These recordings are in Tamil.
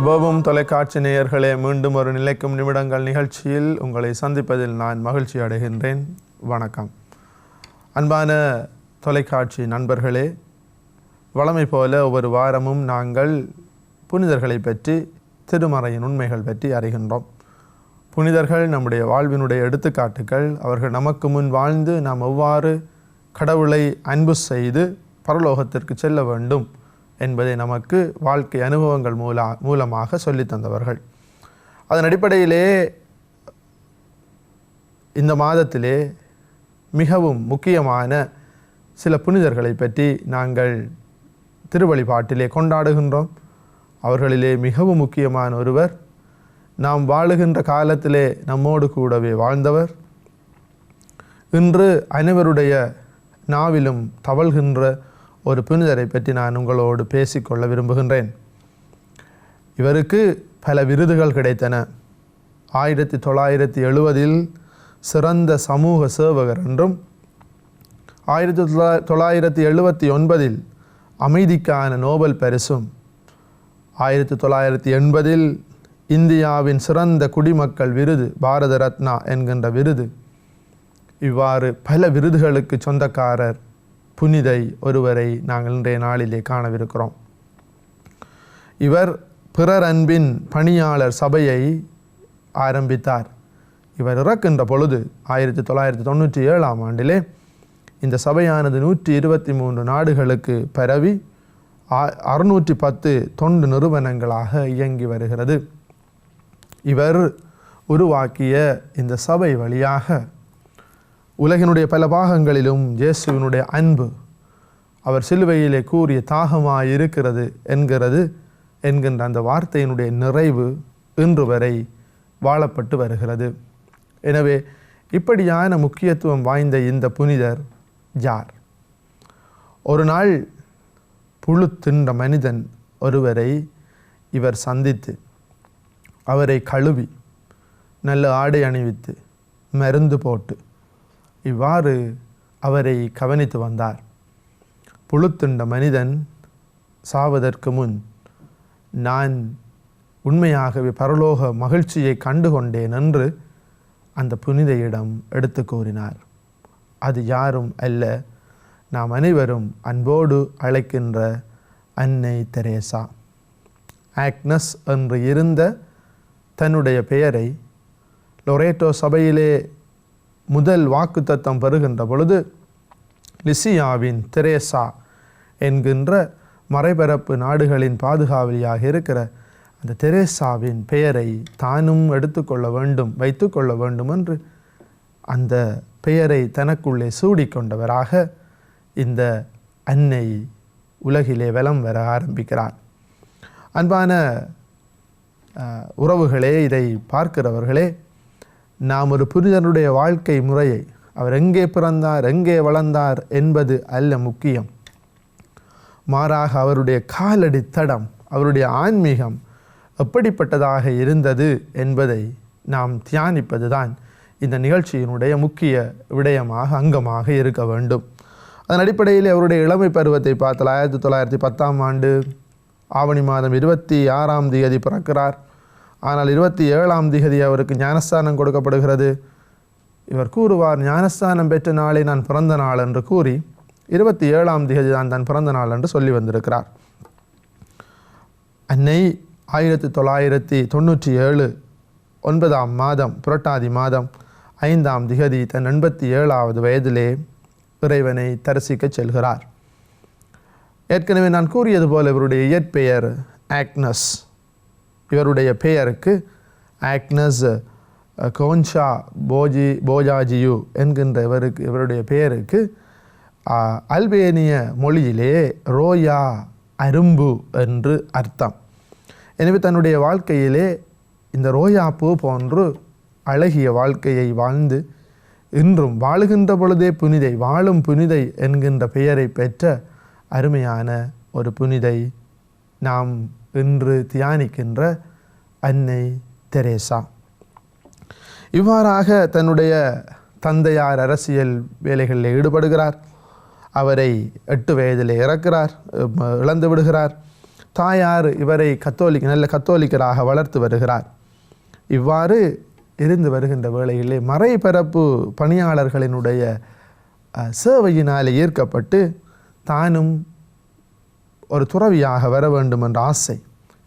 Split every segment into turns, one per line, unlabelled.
வேவும் தொலைக்காட்சி நேயர்களே, மீண்டும் ஒரு நிலைக்கும் நிமிடங்கள் நிகழ்ச்சியில் உங்களை சந்திப்பதில் நான் மகிழ்ச்சி அடைகின்றேன். வணக்கம். அன்பான தொலைக்காட்சி நண்பர்களே, வழமை போல ஒவ்வொரு வாரமும் நாங்கள் புனிதர்களை பற்றி, திருமறையின் உண்மைகள் பற்றி அறிகின்றோம். புனிதர்கள் நம்முடைய வாழ்வினுடைய எடுத்துக்காட்டுகள். அவர்கள் நமக்கு முன் வாழ்ந்து நாம் எவ்வாறு கடவுளை அன்பு செய்து பரலோகத்திற்கு செல்ல வேண்டும் என்பதை நமக்கு வாழ்க்கை அனுபவங்கள் மூலமாக சொல்லித் தந்தவர்கள். அதன் அடிப்படையிலே இந்த மாதத்திலே மிகவும் முக்கியமான சில புனிதர்களை பற்றி நாங்கள் திருவழிபாட்டிலே கொண்டாடுகின்றோம். அவர்களிலே மிகவும் முக்கியமான ஒருவர், நாம் வாழுகின்ற காலத்திலே நம்மோடு கூடவே வாழ்ந்தவர், இன்று அனைவருடைய நாவிலும் தவழ்கின்ற ஒரு புனிதரை பற்றி நான் உங்களோடு பேசிக்கொள்ள விரும்புகின்றேன். இவருக்கு பல விருதுகள் கிடைத்தன. 1970 சிறந்த சமூக சேவகர் என்றும், 1979 அமைதிக்கான நோபல் பரிசும், 1980 இந்தியாவின் சிறந்த குடிமக்கள் விருது, பாரத ரத்னா என்கின்ற விருது, இவ்வாறு பல விருதுகளுக்கு சொந்தக்காரர் புனிதை ஒருவரை நாங்கள் இன்றைய நாளிலே காணவிருக்கிறோம். இவர் பிறர் அன்பின் பணியாளர் சபையை ஆரம்பித்தார். இவர் இறக்கின்ற பொழுது 1997 இந்த சபையானது 123 நாடுகளுக்கு பரவி 610 தொண்டு நிறுவனங்களாக இயங்கி வருகிறது. இவர் உருவாக்கிய இந்த சபை வழியாக உலகினுடைய பல பாகங்களிலும் இயேசுவினுடைய அன்பு, அவர் சிலுவையிலே கூறிய தாகமாய் இருக்கிறது என்கின்ற அந்த வார்த்தையினுடைய நிறைவு இன்று வரை வாழப்பட்டு வருகிறது. எனவே இப்படியான முக்கியத்துவம் வாய்ந்த இந்த புனிதர் யார்? ஒரு நாள் புழு தின்ற மனிதன் ஒருவரை இவர் சந்தித்து, அவரை கழுவி நல்ல ஆடை அணிவித்து மருந்து போட்டு இவ்வாறு அவரை கவனித்து வந்தார். புழுத்தின்ற மனிதன் சாவதற்கு முன், நான் உண்மையாகவே பரலோக மகிழ்ச்சியை கண்டுகொண்டேன் என்று அந்த புனிதையிடம் எடுத்து கூறினார். அது யாரும் அல்ல, நாம் அனைவரும் அன்போடு அழைக்கின்ற அன்னை தெரேசா. ஆக்னஸ் என்று இருந்த தன்னுடைய பெயரை லொரேட்டோ சபையிலே முதல் வாக்குத்தத்தம் பெறுகின்ற பொழுது, லிசியாவின் தெரேசா என்கின்ற மறைபரப்பு நாடுகளின் பாதுகாவலியாக இருக்கிற அந்த தெரேசாவின் பெயரை தானும் எடுத்துக்கொள்ள வேண்டும், வைத்துக்கொள்ள வேண்டும் என்று அந்த பெயரை தனக்குள்ளே சூடிக்கொண்டவராக இந்த அன்னை உலகிலே வலம் வர ஆரம்பிக்கிறார். அன்பான உறவுகளே, இதை பார்க்கிறவர்களே, நாம் ஒரு புனிதனுடைய வாழ்க்கை முறையை, அவர் எங்கே பிறந்தார், எங்கே வளர்ந்தார் என்பது அல்ல முக்கியம். மாறாக அவருடைய காலடி தடம், அவருடைய ஆன்மீகம் எப்படிப்பட்டதாக இருந்தது என்பதை நாம் தியானிப்பது தான் இந்த நிகழ்ச்சியினுடைய முக்கிய விடயமாக, அங்கமாக இருக்க வேண்டும். அதன் அடிப்படையில் அவருடைய இளமை பருவத்தை பார்த்தால் 1910 ஆவணி மாதம் 26 பிறக்கிறார். ஆனால் 27 அவருக்கு ஞானஸ்தானம் கொடுக்கப்படுகிறது. இவர் கூறுவார், ஞானஸ்தானம் பெற்ற நாளை நான் பிறந்த நாள் என்று கூறி 27 தான் தன் பிறந்த நாள் என்று சொல்லி வந்திருக்கிறார். அன்னை 1997 9ஆம் மாதம் புரட்டாதி மாதம் 5ஆம் திகதி தன் 87வது வயதிலே இறைவனை தரிசிக்க செல்கிறார். ஏற்கனவே நான் கூறியது போல இவருடைய இயற்பெயர் ஆக்னஸ். இவருடைய பெயருக்கு ஆக்னஸ் கோன்ஷா போஜாஜியு என்கின்ற இவருடைய பெயருக்கு அல்பேனிய மொழியிலே ரோயா, அரும்பு என்று அர்த்தம். எனவே தன்னுடைய வாழ்க்கையிலே இந்த ரோயா பூ போன்று அழகிய வாழ்க்கையை வாழ்ந்து, இன்றும் வாழுகின்ற பொழுதே புனிதை, வாழும் புனிதை என்கின்ற பெயரை பெற்ற அருமையான ஒரு புனிதை நாம் இன்று தியானிக்கின்ற அன்னை தெரேசா. இவ்வாறாக தன்னுடைய தந்தையார் அரசியல் வேலைகளில் ஈடுபடுகிறார். அவரை 8 வயதிலே இறந்து விடுகிறார். தாயார் இவரை நல்ல கத்தோலிக்கராக வளர்த்து வருகிறார். இவ்வாறு இருந்து வருகின்ற வேளையிலே மறைபரப்பு பணியாளர்களினுடைய சேவையினால் ஈர்க்கப்பட்டு தானும் ஒரு துறவியாக வர வேண்டும் என்ற ஆசை.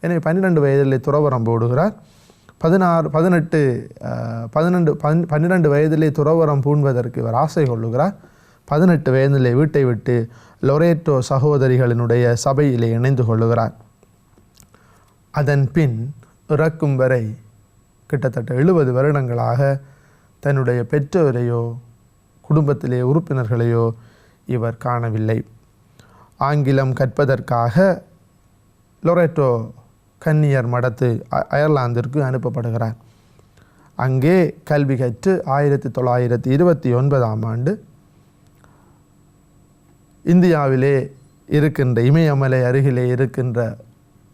எனவே 12 வயதிலே துறவரம் போடுகிறார். 12 வயதிலே துறவரம் பூண்பதற்கு இவர் ஆசை கொள்ளுகிறார். 18 வயதிலே வீட்டை விட்டு லொரேட்டோ சகோதரிகளினுடைய சபையிலே இணைந்து கொள்ளுகிறார். அதன் பின் இறக்கும் வரை கிட்டத்தட்ட 70 வருடங்களாக தன்னுடைய பெற்றோரையோ குடும்பத்திலே உறுப்பினர்களையோ இவர் காணவில்லை. ஆங்கிலம் கற்பதற்காக லொரேட்டோ கன்னியர் மடத்து அயர்லாந்திற்கு அனுப்பப்படுகிறார். அங்கே கல்வி கற்று 1929ஆம் ஆண்டு இந்தியாவிலே இருக்கின்ற இமயமலை அருகிலே இருக்கின்ற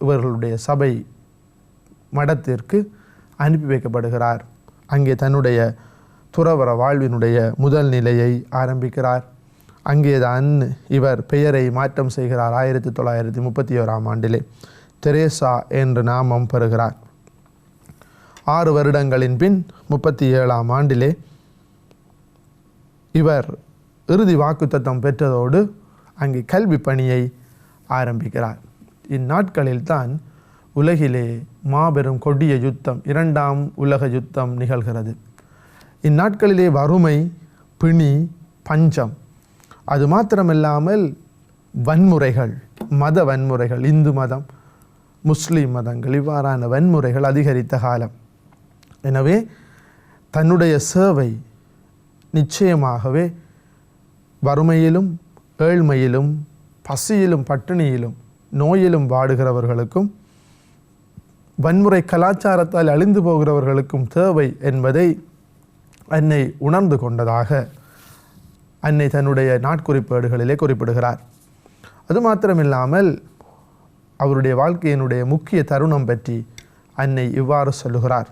இவர்களுடைய சபை மடத்திற்கு அனுப்பி வைக்கப்படுகிறார். அங்கே தன்னுடைய துறவற வாழ்வினுடைய முதல் நிலையை ஆரம்பிக்கிறார். அங்கேதான் இவர் பெயரை மாற்றம் செய்கிறார். 1931ஆம் ஆண்டிலே தெரேசா என்ற நாமம் பெறுகிறார். 6 வருடங்களின் பின் 37ஆம் ஆண்டிலே இவர் இறுதி வாக்குத்தத்தம் பெற்றதோடு அங்கே கல்வி பணியை ஆரம்பிக்கிறார். இந்நாட்களில்தான் உலகிலே மாபெரும் கொடிய யுத்தம், 2ஆம் உலக யுத்தம் நிகழ்கிறது. இந்நாட்களிலே வறுமை, பிணி, பஞ்சம், அது மாத்திரமில்லாமல் வன்முறைகள், மத வன்முறைகள், இந்து மதம், முஸ்லீம் மதங்கள், இவ்வாறான வன்முறைகள் அதிகரித்த காலம். எனவே தன்னுடைய சேவை நிச்சயமாகவே வறுமையிலும் ஏழ்மையிலும் பசியிலும் பட்டினியிலும் நோயிலும் வாடுகிறவர்களுக்கும் வன்முறை கலாச்சாரத்தால் அழிந்து போகிறவர்களுக்கும் தேவை என்பதை அன்னை உணர்ந்து கொண்டதாக அன்னை தன்னுடைய நாட்குறிப்பேடுகளிலே குறிப்பிடுகிறார். அது மாத்திரமில்லாமல் அவருடைய வாழ்க்கையினுடைய முக்கிய தருணம் பற்றி அன்னை இவ்வாறு சொல்லுகிறார்.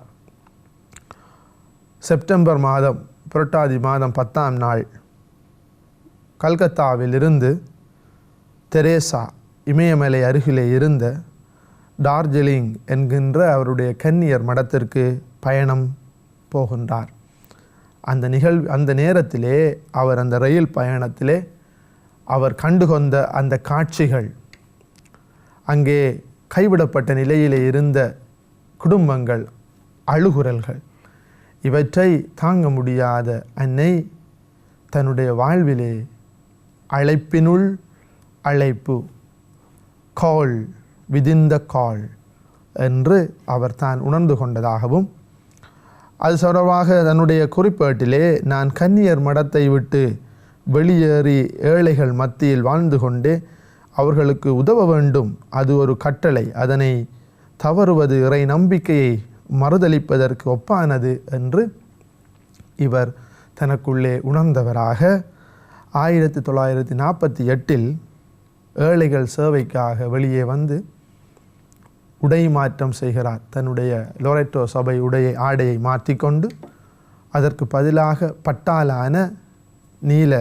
செப்டம்பர் மாதம் புரட்டாதி மாதம் 10ஆம் நாள் கல்கத்தாவில் இருந்து தெரேசா இமயமலை அருகிலே இருந்த டார்ஜிலிங் என்கின்ற அவருடைய கன்னியர் மடத்திற்கு பயணம் போகின்றார். அந்த நேரத்திலே அவர் அந்த ரயில் பயணத்திலே அவர் கண்டுகொண்ட அந்த காட்சிகள், அங்கே கைவிடப்பட்ட நிலையிலே இருந்த குடும்பங்கள், அழுகுரல்கள், இவற்றை தாங்க முடியாத அன்னை தன்னுடைய வாழ்விலே அழைப்பினுள் அழைப்பு, கால் விதின் த கால் என்று அவர் தான் உணர்ந்து கொண்டதாகவும், அது தொடர்பாக தன்னுடைய குறிப்பேட்டிலே நான் கன்னியர் மடத்தை விட்டு வெளியேறி ஏழைகள் மத்தியில் வாழ்ந்து கொண்டே அவர்களுக்கு உதவ வேண்டும், அது ஒரு கட்டளை, அதனை தவறுவது இறை நம்பிக்கையை மறுதளிப்பதற்கு ஒப்பானது என்று இவர் தனக்குள்ளே உணர்ந்தவராக 1948இல் ஏழைகள் சேவைக்காக வெளியே வந்து உடை மாற்றம் செய்கிறார். தன்னுடைய லொரெட்டோ சபை ஆடையை மாற்றிக்கொண்டு அதற்கு பதிலாக பட்டாலான நீல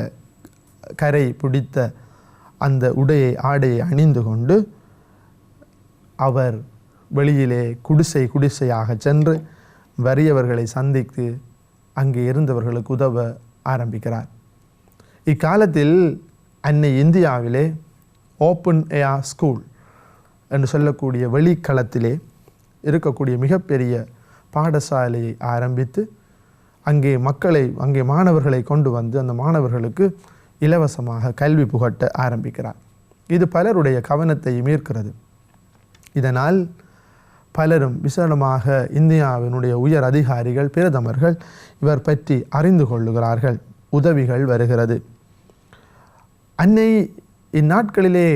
கரை பிடித்த அந்த ஆடையை அணிந்து கொண்டு அவர் வெளியிலே குடிசையாக சென்று வறியவர்களை சந்தித்து அங்கே இருந்தவர்களுக்கு உதவ ஆரம்பிக்கிறார். இக்காலத்தில் அன்னை இந்தியாவிலே ஓப்பன் ஏர் ஸ்கூல் என்று சொல்லக்கூடிய வெளிக்களத்திலே இருக்கக்கூடிய மிகப்பெரிய பாடசாலையை ஆரம்பித்து அங்கே மாணவர்களை கொண்டு வந்து அந்த மாணவர்களுக்கு இலவசமாக கல்வி புகட்ட ஆரம்பிக்கிறார். இது பலருடைய கவனத்தை ஈர்க்கிறது. இதனால் பலரும் விசேடமாக இந்தியாவினுடைய உயர் அதிகாரிகள், பிரதமர்கள் இவர் பற்றி அறிந்து கொள்ளுகிறார்கள். உதவிகள் வருகிறது. அன்னை இந்நாட்களிலே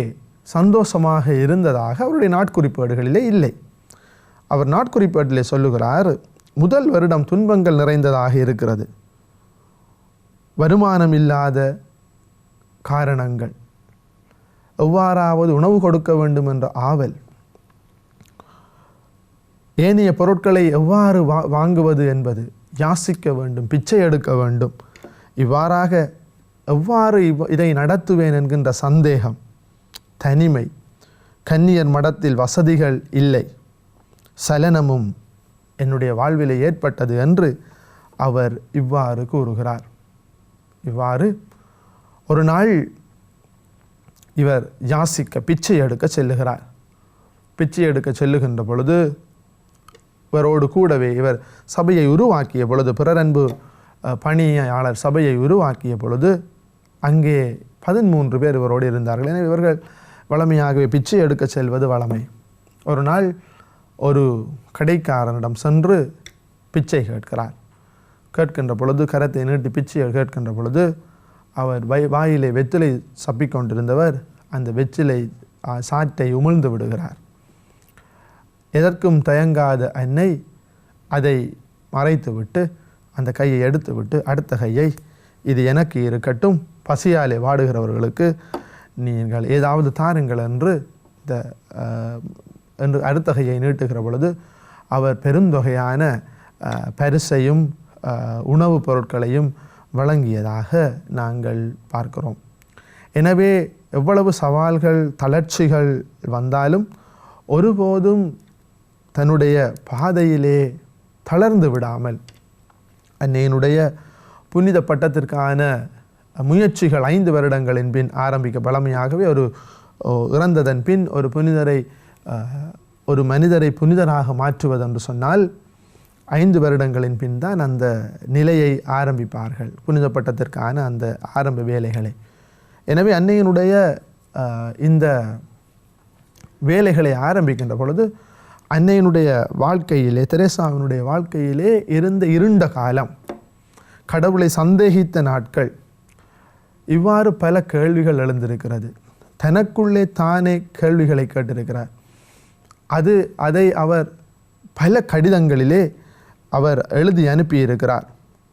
சந்தோஷமாக இருந்ததாக அவருடைய நாட்குறிப்பேடுகளிலே இல்லை. அவர் நாட்குறிப்பேட்டிலே சொல்லுகிறார், முதல் வருடம் துன்பங்கள் நிறைந்ததாக இருக்கிறது. வருமானம் இல்லாத காரணங்கள், எவ்வாறாவது உணவு கொடுக்க வேண்டும் என்ற ஆவல், ஏனைய பொருட்களை எவ்வாறு வாங்குவது என்பது, யாசிக்க வேண்டும், பிச்சை எடுக்க வேண்டும், இவ்வாறாக எவ்வாறு இதை நடத்துவேன் என்கின்ற சந்தேகம், தனிமை, கன்னியர் மடத்தில் வசதிகள் இல்லை, சலனமும் என்னுடைய வாழ்விலே ஏற்பட்டது என்று அவர் இவ்வாறு கூறுகிறார். இவ்வாறு ஒரு நாள் இவர் யாசிக்க பிச்சை எடுக்க செல்லுகிறார். பிச்சை எடுக்க செல்லுகின்ற பொழுது இவரோடு கூடவே இவர் சபையை உருவாக்கிய பொழுது, பிறரன்பு பணியாளர் சபையை உருவாக்கிய பொழுது அங்கே 13 பேர் இவரோடு இருந்தார்கள். எனவே இவர்கள் வளமையாகவே பிச்சை எடுக்க செல்வது வளமை. ஒரு நாள் ஒரு கடைக்காரனிடம் சென்று பிச்சை கேட்கிறார். கேட்கின்ற பொழுது, கரத்தை நீட்டி பிச்சை கேட்கின்ற பொழுது, அவர் வாயிலே வெற்றிலை சப்பிக்கொண்டிருந்தவர் அந்த வெற்றிலை சாற்றை உமிழ்ந்து விடுகிறார். எதற்கும் தயங்காத அன்னை அதை மறைத்துவிட்டு அந்த கையை எடுத்துவிட்டு, அடுத்த கையை இது எனக்கு இருக்கட்டும், பசியாலே வாடுகிறவர்களுக்கு நீங்கள் ஏதாவது தாருங்கள் என்று அடுத்த கையை நீட்டுகிற பொழுது அவர் பெருந்தொகையான பரிசையும் உணவுப் பொருட்களையும் வழங்கியதாக நாங்கள் பார்க்கிறோம். எனவே எவ்வளவு சவால்கள் தளர்ச்சிகள் வந்தாலும் ஒருபோதும் தன்னுடைய பாதையிலே தளர்ந்து விடாமல் அன்னையினுடைய புனித பட்டத்திற்கான முயற்சிகள் 5 வருடங்களின் பின் ஆரம்பிக்க, பழமையாகவே ஒரு இறந்ததன் பின் ஒரு புனிதரை ஒரு மனிதரை புனிதராக மாற்றுவதென்று சொன்னால் 5 வருடங்களின் பின் தான் அந்த நிலையை ஆரம்பிப்பார்கள், புனித பட்டத்திற்கான அந்த ஆரம்ப வேலைகளை. எனவே அன்னையினுடைய இந்த வேலைகளை ஆரம்பிக்கின்ற பொழுது அன்னையினுடைய வாழ்க்கையிலே, தெரேசாவினுடைய வாழ்க்கையிலே இருந்த இருண்ட காலம், கடவுளை சந்தேகித்த நாட்கள், இவ்வாறு பல கேள்விகள் எழுந்திருக்கிறது. தனக்குள்ளே தானே கேள்விகளை கேட்டிருக்கிறார். அதை அவர் பல கடிதங்களிலே அவர் எழுதி அனுப்பியிருக்கிறார்.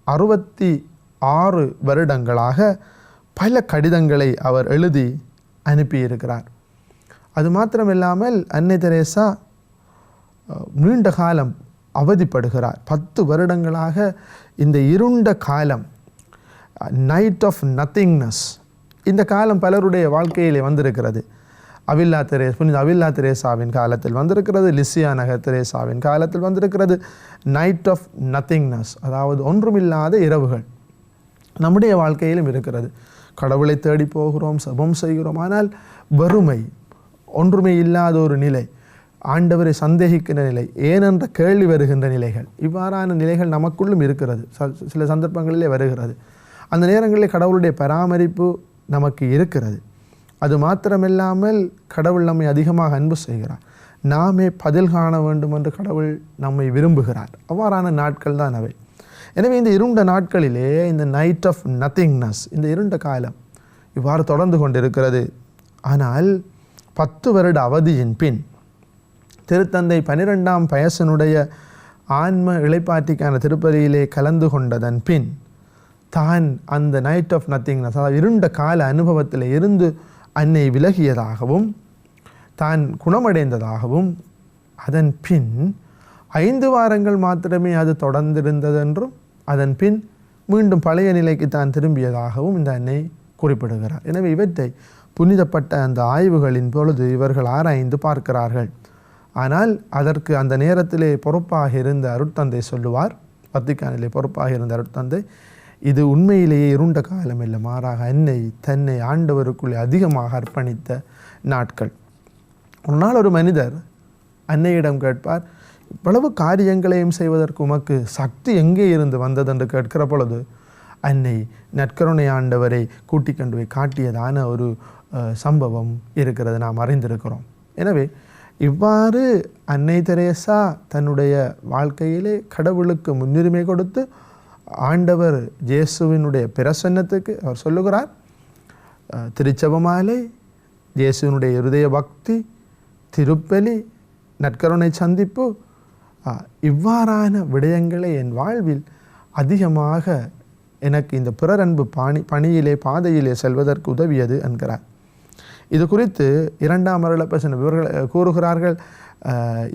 66 வருடங்களாக பல கடிதங்களை அவர் எழுதி அனுப்பியிருக்கிறார். அது மாத்திரமில்லாமல் அன்னை தெரேசா நீண்ட காலம் அவதிப்படுகிறார். 10 வருடங்களாக இந்த இருண்ட காலம், நைட் ஆஃப் நத்திங்னஸ், இந்த காலம் பலருடைய வாழ்க்கையிலே வந்திருக்கிறது. புனித அவில்லா தெரேசாவின் காலத்தில் வந்திருக்கிறது, லிசியா நகர் தெரேசாவின் காலத்தில் வந்திருக்கிறது. நைட் ஆஃப் நத்திங்னஸ், அதாவது ஒன்றுமில்லாத இரவுகள் நம்முடைய வாழ்க்கையிலும் இருக்கிறது. கடவுளை தேடி போகிறோம், சபம் செய்கிறோம், ஆனால் வறுமை, ஒன்றுமே இல்லாத ஒரு நிலை, ஆண்டவரை சந்தேகிக்கின்ற நிலை, ஏனென்ற கேள்வி வருகின்ற நிலைகள், இவ்வாறான நிலைகள் நமக்குள்ளும் இருக்கிறது. சில சந்தர்ப்பங்களிலே வருகிறது. அந்த நேரங்களில் கடவுளுடைய பராமரிப்பு நமக்கு இருக்கிறது. அது மாத்திரமில்லாமல் கடவுள் நம்மை அதிகமாக அன்பு செய்கிறார். நாமே பதில் காண வேண்டும் என்று கடவுள் நம்மை விரும்புகிறார். அவ்வாறான நாட்கள் தான் அவை. எனவே இந்த இருண்ட நாட்களிலே, இந்த நைட் ஆஃப் நத்திங்னஸ், இந்த இருண்ட காலம் இவ்வாறு தொடர்ந்து கொண்டிருக்கிறது. ஆனால் 10 வருட அவதியின் பின் திருத்தந்தை 12ஆம் பயசனுடைய ஆன்ம இளைப்பாற்றிக்கான திருப்பலியிலே கலந்து கொண்டதன் பின் தான் அந்த நைட் ஆஃப் நத்திங்னஸ், அதாவது இருண்ட கால அனுபவத்தில் இருந்து அன்னை விலகியதாகவும் தான் குணமடைந்ததாகவும், அதன் பின் 5 வாரங்கள் மாத்திரமே அது தொடர்ந்திருந்ததென்றும் அதன் பின் மீண்டும் பழைய நிலைக்கு தான் திரும்பியதாகவும் இந்த அன்னை குறிப்பிடுகிறார். எனவே இவற்றை புனிதப்பட்ட அந்த ஆய்வுகளின் பொழுது இவர்கள் ஆராய்ந்து பார்க்கிறார்கள். ஆனால் அதற்கு அந்த நேரத்திலே பொறுப்பாக இருந்த அருட்தந்தை சொல்லுவார், வத்திக்கானிலே பொறுப்பாக இருந்த அருட்தந்தை, இது உண்மையிலேயே இருண்ட காலம் இல்லை, மாறாக அன்னை தன்னை ஆண்டவருக்குள்ளே அதிகமாக அர்ப்பணித்த நாட்கள். ஒரு நாள் ஒரு மனிதர் அன்னையிடம் கேட்பார், இவ்வளவு காரியங்களையும் செய்வதற்கு உமக்கு சக்தி எங்கே இருந்து வந்தது என்று கேட்கிற பொழுது அன்னை நற்கருணை ஆண்டவரை கூட்டி கொண்டு போய் காட்டியதான ஒரு சம்பவம் இருக்கிறது, நாம் அறிந்திருக்கிறோம். எனவே இவ்வாறு அன்னை தெரேசா தன்னுடைய வாழ்க்கையிலே கடவுளுக்கு முன்னுரிமை கொடுத்து ஆண்டவர் இயேசுவினுடைய பிரசன்னத்துக்கு அவர் சொல்லுகிறார், திருச்செபமாலை, இயேசுவினுடைய இருதய பக்தி, திருப்பலி, நற்கருணை சந்திப்பு, இவ்வாறான விடயங்களை என் வாழ்வில் அதிகமாக எனக்கு இந்த பிறரன்பு பணியிலே பாதையிலே செல்வதற்கு உதவியது என்கிறார். இது குறித்து 2ஆம் அருளப்பர் இவர்கள் கூறுகிறார்கள்,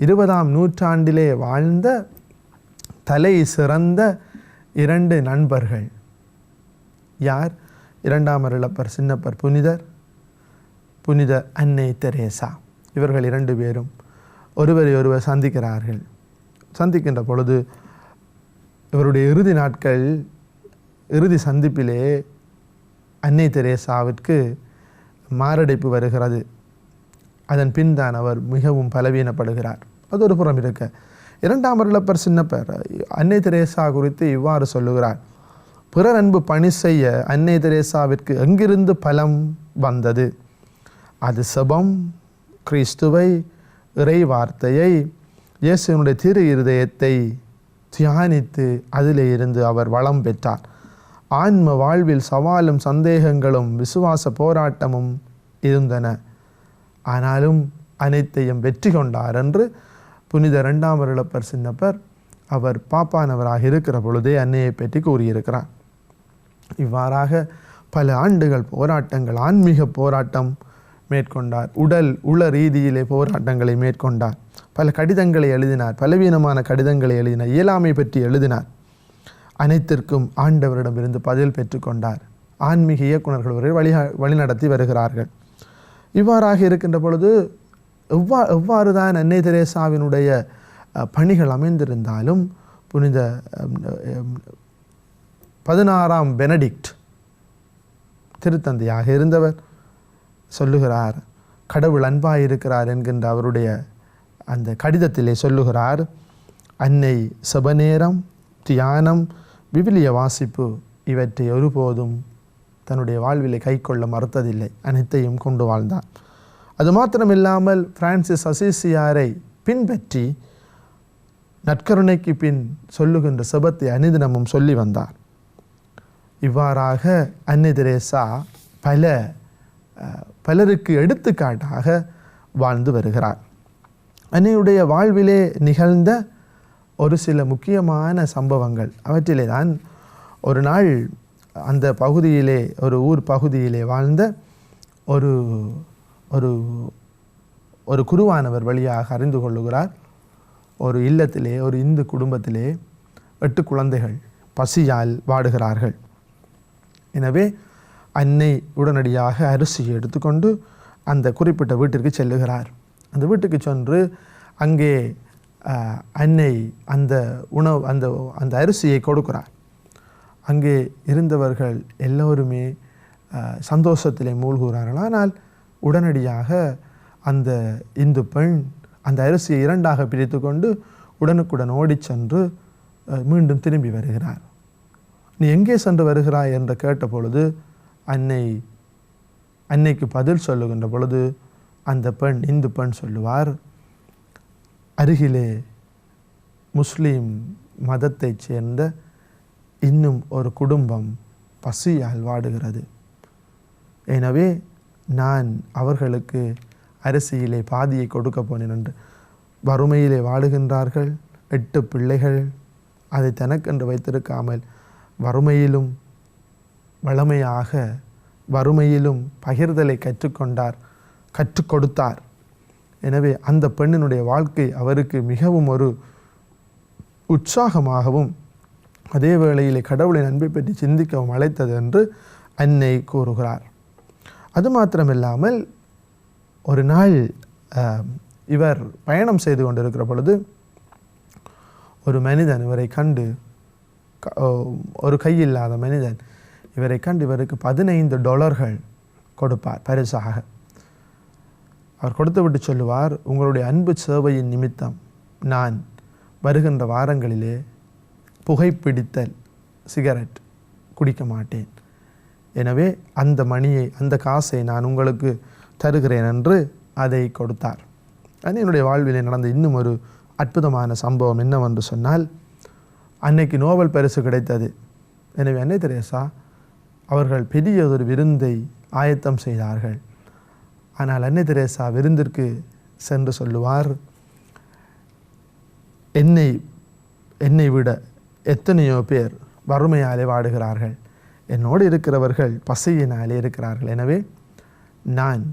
20ஆம் நூற்றாண்டிலே வாழ்ந்த தலை சிறந்த 2 நண்பர்கள். யார்? 2ஆம் அருளப்பர் சின்னப்பர் புனித அன்னை தெரேசா. இவர்கள் 2 பேரும் ஒருவரை ஒருவர் சந்திக்கிறார்கள். சந்திக்கின்ற பொழுது இவருடைய இறுதி நாட்கள், இறுதி சந்திப்பிலே அன்னை தெரேசாவிற்கு மாரடைப்பு வருகிறது. அதன் பின் தான் அவர் மிகவும் பலவீனப்படுகிறார். அது ஒரு புறம் இருக்க, 2ஆம் அருளப்பர் சின்னப்பர் அன்னை தெரேசா குறித்து இவ்வாறு சொல்லுகிறார்: பிறர் அன்பு பணி செய்ய அன்னை தெரேசாவிற்கு எங்கிருந்து பலம் வந்தது? அது செபம், கிறிஸ்துவை, இறை வார்த்தையை, இயேசுவினுடைய திரு இருதயத்தை தியானித்து அதிலே இருந்து அவர் வளம் பெற்றார். ஆன்ம வாழ்வில் சவாலும் சந்தேகங்களும் விசுவாச போராட்டமும் இருந்தன. ஆனாலும் அனைத்தையும் வெற்றி கொண்டார் என்று புனித 2ஆம் அருளப்பர் சின்னப்பர் அவர் பாப்பானவராக இருக்கிற பொழுதே அன்னையை பற்றி கூறியிருக்கிறார். இவ்வாறாக பல ஆண்டுகள் போராட்டங்கள், ஆன்மீக போராட்டம் மேற்கொண்டார். உள ரீதியிலே போராட்டங்களை மேற்கொண்டார். பல கடிதங்களை எழுதினார், பலவீனமான கடிதங்களை எழுதினார், இயலாமை பற்றி எழுதினார். அனைத்திற்கும் ஆண்டவரிடமிருந்து பதில் பெற்றுக்கொண்டார். ஆன்மீக இயக்குநர்கள் வரை வழிநடத்தி வருகிறார்கள். இவ்வாறாக இருக்கின்ற பொழுது எவ்வாறு தான் அன்னை தெரேசாவினுடைய பணிகள் அமைந்திருந்தாலும் புனித 16ஆம் பெனடிக்ட் திருத்தந்தையாக இருந்தவர் சொல்லுகிறார், கடவுள் அன்பாயிருக்கிறார் என்கின்ற அவருடைய அந்த கடிதத்திலே சொல்லுகிறார், அன்னை செபநேரம், தியானம், விவிலிய வாசிப்பு இவற்றை ஒருபோதும் தன்னுடைய வாழ்விலை கை கொள்ள மறுத்ததில்லை. அனைத்தையும் கொண்டு வாழ்ந்தார். அது மாத்திரமில்லாமல் பிரான்சிஸ் அசிசியாரை பின்பற்றி நற்கருணைக்கு பின் சொல்லுகின்ற செபத்தை அனுதினமும் சொல்லி வந்தார். இவ்வாறாக அன்னை தெரேசா பலருக்கு எடுத்துக்காட்டாக வாழ்ந்து வருகிறார். அன்னையுடைய வாழ்விலே நிகழ்ந்த ஒரு சில முக்கியமான சம்பவங்கள், அவற்றிலே தான் ஒரு நாள் அந்த பகுதியிலே, ஒரு ஊர் பகுதியிலே வாழ்ந்த ஒரு ஒரு ஒரு குருவானவர் வழியாக அறிந்து கொள்ளுகிறார். ஒரு இல்லத்திலே, ஒரு இந்து குடும்பத்திலே 8 குழந்தைகள் பசியால் வாடுகிறார்கள். எனவே அன்னை உடனடியாக அரிசியை எடுத்துக்கொண்டு அந்த குறிப்பிட்ட வீட்டிற்கு செல்லுகிறார். அந்த வீட்டுக்கு சென்று அங்கே அன்னை அந்த உணவு அந்த அரிசியை கொடுக்கிறார். அங்கே இருந்தவர்கள் எல்லோருமே சந்தோஷத்திலே மூழ்குகிறார்கள். ஆனால் உடனடியாக அந்த இந்து பெண் அந்த அரிசியை 2ஆக பிரித்து கொண்டு உடனுக்குடன் ஓடி சென்று மீண்டும் திரும்பி வருகிறார். நீ எங்கே சென்று வருகிறாய் என்று கேட்ட பொழுது அன்னைக்கு பதில் சொல்லுகின்ற பொழுது அந்த பெண், இந்து பெண் சொல்லுவார், அருகிலே முஸ்லீம் மதத்தைச் சேர்ந்த இன்னும் ஒரு குடும்பம் பசியால் வாடுகிறது. எனவே நான் அவர்களுக்கு அரிசியிலே பாதியை கொடுக்க போனேன் என்று. வறுமையிலே வாடுகின்றார்கள் 8 பிள்ளைகள். அதை தனக்கென்று வைத்திருக்காமல் வறுமையிலும் வளமையாக வறுமையிலும் பகிர்தலை கற்றுக் கொடுத்தார். எனவே அந்த பெண்ணினுடைய வாழ்க்கை அவருக்கு மிகவும் ஒரு உற்சாகமாகவும் அதே வேளையிலே கடவுளின் அன்பை பற்றி சிந்திக்கவும் அழைத்தது என்று அன்னை கூறுகிறார். அது மாத்திரமில்லாமல் ஒரு நாள் இவர் பயணம் செய்து கொண்டிருக்கிற பொழுது ஒரு மனிதன் இவரை கண்டு, ஒரு கையில்லாத மனிதன் இவரை கண்டு இவருக்கு $15 கொடுப்பார் பரிசாக. அவர் கொடுத்துவிட்டு சொல்லுவார், உங்களுடைய அன்பு சேவையின் நிமித்தம் நான் வருகின்ற வாரங்களிலே புகைப்பிடித்தல், சிகரெட் குடிக்க மாட்டேன். எனவே அந்த மணியை, அந்த காசை நான் உங்களுக்கு தருகிறேன் என்று அதை கொடுத்தார். அன்னையினுடைய வாழ்விலே நடந்த இன்னும் ஒரு அற்புதமான சம்பவம் என்னவென்று சொன்னால், அன்னைக்கு நோபல் பரிசு கிடைத்தது. எனவே அன்னை தெரேசா அவர்கள் பெரியதொரு விருந்தை ஆயத்தம் செய்தார்கள். ஆனால் அன்னை தெரேசா விருந்திற்கு சென்று சொல்லுவார், என்னை விட எத்தனையோ பேர் வறுமையாலே வாடுகிறார்கள், என்னோடு இருக்கிறவர்கள் பசியினாலே இருக்கிறார்கள். எனவே நான்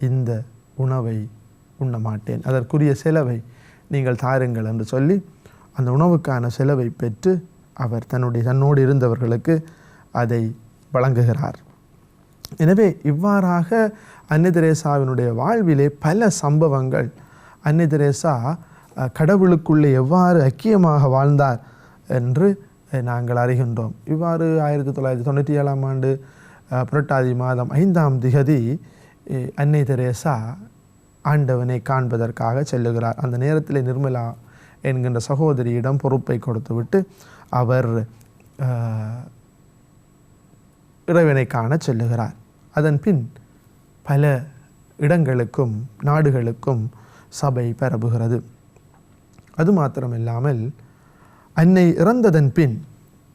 இந்த உணவை உண்ண மாட்டேன், அதற்குரிய செலவை நீங்கள் தாருங்கள் என்று சொல்லி அந்த உணவுக்கான செலவை பெற்று அவர் தன்னோடு இருந்தவர்களுக்கு அதை வழங்குகிறார். எனவே இவ்வாறாக அன்னை தெரேசாவினுடைய வாழ்விலே பல சம்பவங்கள், அன்னை தெரேசா கடவுளுக்குள்ளே எவ்வாறு ஐக்கியமாக வாழ்ந்தார் என்று நாங்கள் அறிகின்றோம். இவ்வாறு 1997 ஆண்டு புரட்டாதி மாதம் 5ஆம் திகதி அன்னை தெரேசா ஆண்டவனை காண்பதற்காக செல்லுகிறார். அந்த நேரத்தில் நிர்மலா என்கின்ற சகோதரியிடம் பொறுப்பை கொடுத்துவிட்டு அவர் இறைவனை காண செல்லுகிறார். அதன் பின் பல இடங்களுக்கும் நாடுகளுக்கும் சபை பரவுகிறது. அது மாத்திரமில்லாமல் அன்னை இறந்ததன் பின்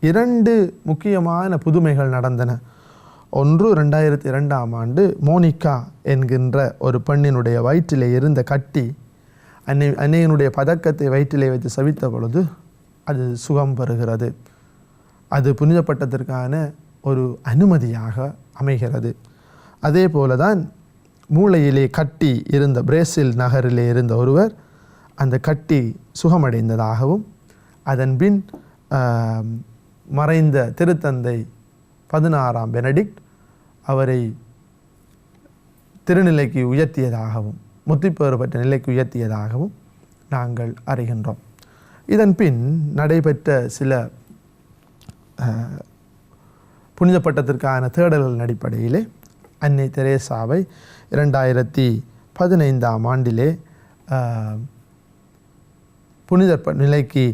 2 முக்கியமான புதுமைகள் நடந்தன. ஒன்று 2002ஆம் ஆண்டு மோனிகா என்கின்ற ஒரு பெண்ணினுடைய வயிற்றிலே இருந்த கட்டி அன்னையினுடைய பதக்கத்தை வயிற்றிலே வைத்து சவித்த பொழுது அது சுகம் பெறுகிறது. அது புனிதப்பட்டதற்கான ஒரு அனுமதியாக அமைகிறது. அதே போலதான் மூளையிலே கட்டி இருந்த பிரேசில் நகரிலே இருந்த ஒருவர் அந்த கட்டி சுகமடைந்ததாகவும், அதன் பின் மறைந்த திருத்தந்தை 16ஆம் பெனடிக்ட் அவரை திருநிலைக்கு உயர்த்தியதாகவும், முத்திப்பேறு பெற்ற நிலைக்கு உயர்த்தியதாகவும் நாங்கள் அறிகின்றோம். இதன் பின் நடைபெற்ற சில புனிதப்பட்டத்திற்கான தேடல்களின் அடிப்படையிலே அன்னை தெரேசாவை 2015ஆம் ஆண்டிலே புனித நிலைக்கு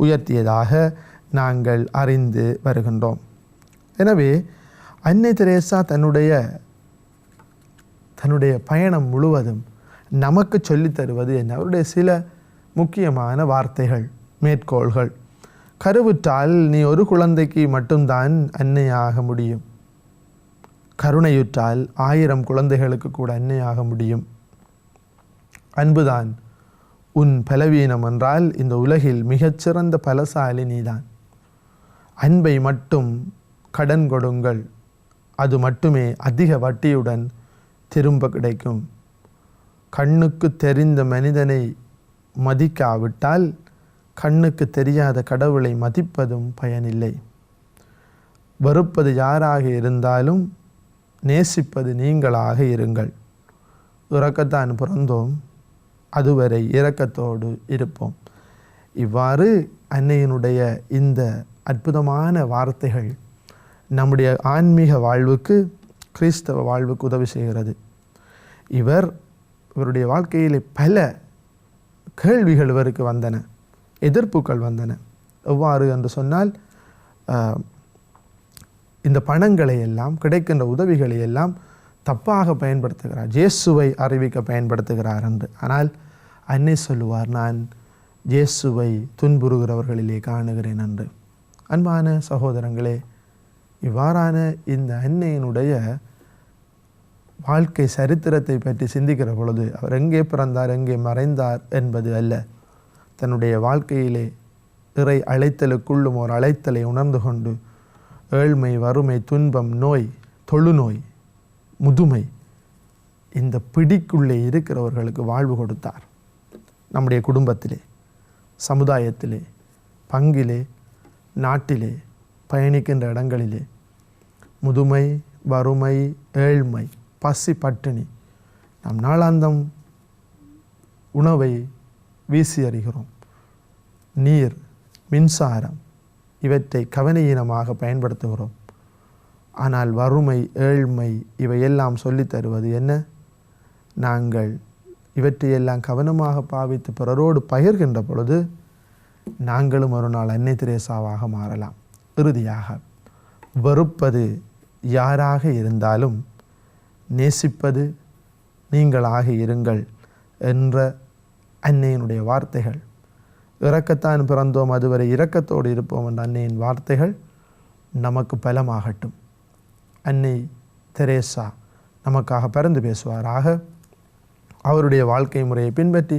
உயர்த்தியதாக நாங்கள் அறிந்து வருகின்றோம். எனவே அன்னை தெரேசா தன்னுடைய பயணம் முழுவதும் நமக்கு சொல்லித் தருவது என்ன? அவருடைய சில முக்கியமான வார்த்தைகள், மேற்கோள்கள். கருவுற்றால் நீ ஒரு குழந்தைக்கு மட்டும்தான் அன்னையாக முடியும். கருணையுற்றால் 1000 குழந்தைகளுக்கு கூட அன்னையாக முடியும். அன்புதான் உன் பலவீனம் என்றால் இந்த உலகில் மிகச்சிறந்த பலசாலி நீதான். அன்பை மட்டும் கடன் கொடுங்கள், அது மட்டுமே அதிக வட்டியுடன் திரும்ப கிடைக்கும். கண்ணுக்கு தெரிந்த மனிதனை மதிக்காவிட்டால் கண்ணுக்கு தெரியாத கடவுளை மதிப்பதும் பயனில்லை. வெறுப்பது யாராக இருந்தாலும் நேசிப்பது நீங்களாக இருங்கள். இரக்கத்தான் பிறந்தோம், அதுவரை இரக்கத்தோடு இருப்போம். இவ்வாறு அன்னையினுடைய இந்த அற்புதமான வார்த்தைகள் நம்முடைய ஆன்மீக வாழ்வுக்கு, கிறிஸ்தவ வாழ்வுக்கு உதவி செய்கிறது. இவருடைய வாழ்க்கையிலே பல கேள்விகள் இவருக்கு வந்தன, எதிர்ப்புகள் வந்தன. எவ்வாறு என்று சொன்னால், இந்த பணங்களை எல்லாம், கிடைக்கின்ற உதவிகளை எல்லாம் தப்பாக பயன்படுத்துகிறார், இயேசுவை அறிவிக்க பயன்படுத்துகிறார் என்று. ஆனால் அன்னை சொல்லுவார், நான் இயேசுவை துன்புறுகிறவர்களிலே காணுகிறேன் என்று. அன்பான சகோதரங்களே, இவ்வாறான இந்த அன்னையினுடைய வாழ்க்கை சரித்திரத்தை பற்றி சிந்திக்கிற பொழுது அவர் எங்கே பிறந்தார், எங்கே மறைந்தார் என்பது அல்ல, தன்னுடைய வாழ்க்கையிலே இறை அழைத்தலுக்குள்ளும் ஒரு அழைத்தலை உணர்ந்து கொண்டு ஏழ்மை, வறுமை, துன்பம், நோய், தொழுநோய், முதுமை, இந்த பிடிக்குள்ளே இருக்கிறவர்களுக்கு வாழ்வு கொடுத்தார். நம்முடைய குடும்பத்திலே, சமுதாயத்திலே, பங்கிலே, நாட்டிலே, பயணிக்கின்ற இடங்களிலே முதுமை, வறுமை, ஏழ்மை, பசி, பட்டினி, நாம் நாளாந்தம் உணவை வீசி அறிகிறோம். நீர், மின்சாரம் இவற்றை கவனயீனமாக பயன்படுத்துகிறோம். ஆனால் வறுமை, ஏழ்மை இவையெல்லாம் சொல்லித் தருவது என்ன? நாங்கள் இவற்றையெல்லாம் கவனமாக பாவித்து பிறரோடு பகிர்கின்ற பொழுது நாங்களும் ஒரு நாள் அன்னை தெரேசாவாக மாறலாம். இறுதியாக, வெறுப்பது யாராக இருந்தாலும் நேசிப்பது நீங்களாக இருங்கள் என்ற அன்னையினுடைய வார்த்தைகள், இரக்கத்தான் பிறந்தோம் அதுவரை இரக்கத்தோடு இருப்போம் என்ற அன்னையின் வார்த்தைகள் நமக்கு பலமாகட்டும். அன்னை தெரேசா நமக்காக பரிந்து பேசுவாராக. அவருடைய வாழ்க்கை முறையை பின்பற்றி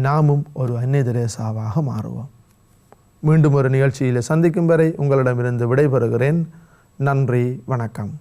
நாமும் ஒரு அன்னை தெரேசாவாக மாறுவோம். மீண்டும் ஒரு நிகழ்ச்சியில் சந்திக்கும் வரை உங்களிடமிருந்து விடைபெறுகிறேன். நன்றி, வணக்கம்.